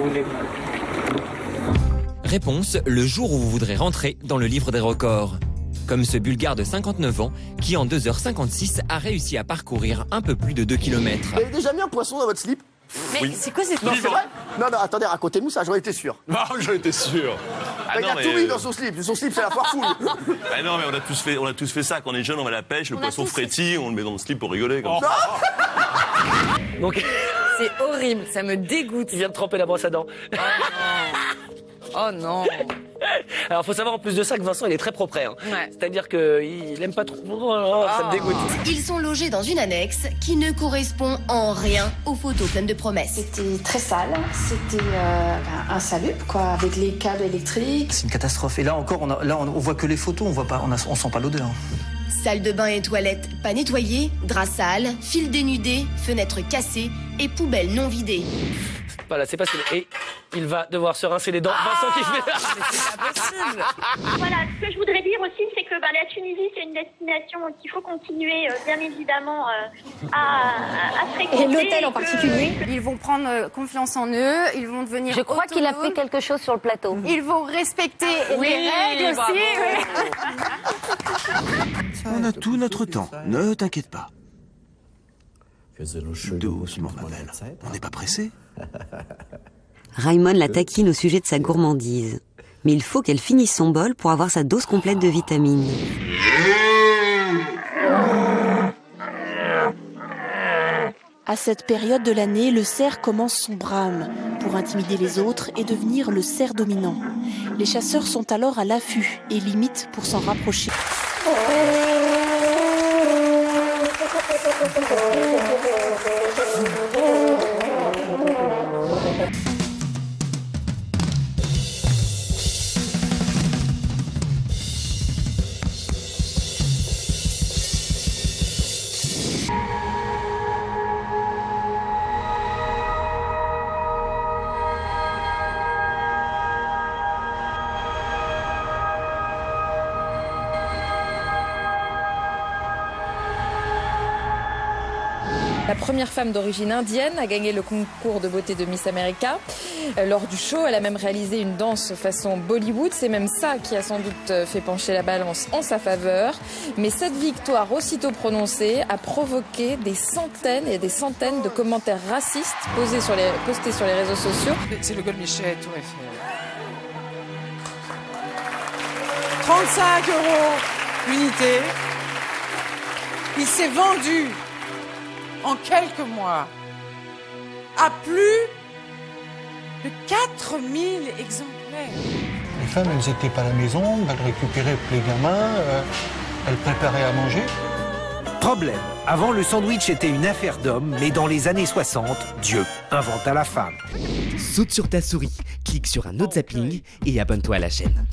voulez. Réponse, le jour où vous voudrez rentrer dans le livre des records. Comme ce Bulgare de 59 ans qui, en 2h56, a réussi à parcourir un peu plus de 2 km. Vous avez déjà mis un poisson dans votre slip? Mais oui. C'est quoi cette Non, c'est vrai? Non, non, attendez, racontez-nous ça, j'en étais sûr. Non, j'en étais sûr. Il a tout mis dans son slip. Son slip, c'est la foire fouille. Bah non, mais on a tous fait ça. Quand on est jeune, on va à la pêche, le poisson frétille, on le met dans le slip pour rigoler. Comme ça. Donc, C'est horrible, ça me dégoûte. il vient de tremper la brosse à dents. Oh non. Alors, faut savoir en plus de ça que Vincent, il est très propre. Hein. Ouais. C'est-à-dire qu'il aime pas trop. Oh, ça me dégoûte. Ils sont logés dans une annexe qui ne correspond en rien aux photos pleines de promesses. C'était très sale, c'était insalubre, quoi, avec les câbles électriques. C'est une catastrophe. Et là encore, on voit que les photos, on sent pas l'odeur. Salle de bain et toilettes pas nettoyées, draps sales, fils dénudés, fenêtres cassées et poubelles non vidées. Voilà, c'est passé. Et il va devoir se rincer les dents. Vincent qui fait. C'est pas possible. Voilà, ce que je voudrais dire aussi, c'est que la Tunisie, c'est une destination qu'il faut continuer, bien évidemment, à fréquenter. Et l'hôtel en que- particulier. Ils vont prendre confiance en eux, ils vont devenir Je crois qu'il a fait quelque chose sur le plateau. Ils vont respecter les règles bravo. aussi. On a tout notre temps, ne t'inquiète pas. Doucement, ma belle. On n'est pas pressé. Raymond la taquine au sujet de sa gourmandise. Mais il faut qu'elle finisse son bol pour avoir sa dose complète de vitamines. À cette période de l'année, le cerf commence son brame pour intimider les autres et devenir le cerf dominant. Les chasseurs sont alors à l'affût et limitent pour s'en rapprocher. La première femme d'origine indienne a gagné le concours de beauté de Miss America. Lors du show, elle a même réalisé une danse façon Bollywood. C'est même ça qui a sans doute fait pencher la balance en sa faveur. Mais cette victoire aussitôt prononcée a provoqué des centaines et des centaines de commentaires racistes postés sur les réseaux sociaux. C'est le Gold-Michel, Tour Eiffel. 35 € l'unité. Il s'est vendu en quelques mois à plus de 4000 exemplaires. Les femmes, elles n'étaient pas à la maison, elles récupéraient les gamins, elles préparaient à manger. Problème. Avant, le sandwich était une affaire d'homme, mais dans les années 60, Dieu inventa la femme. Saute sur ta souris, clique sur un autre zapping et abonne-toi à la chaîne.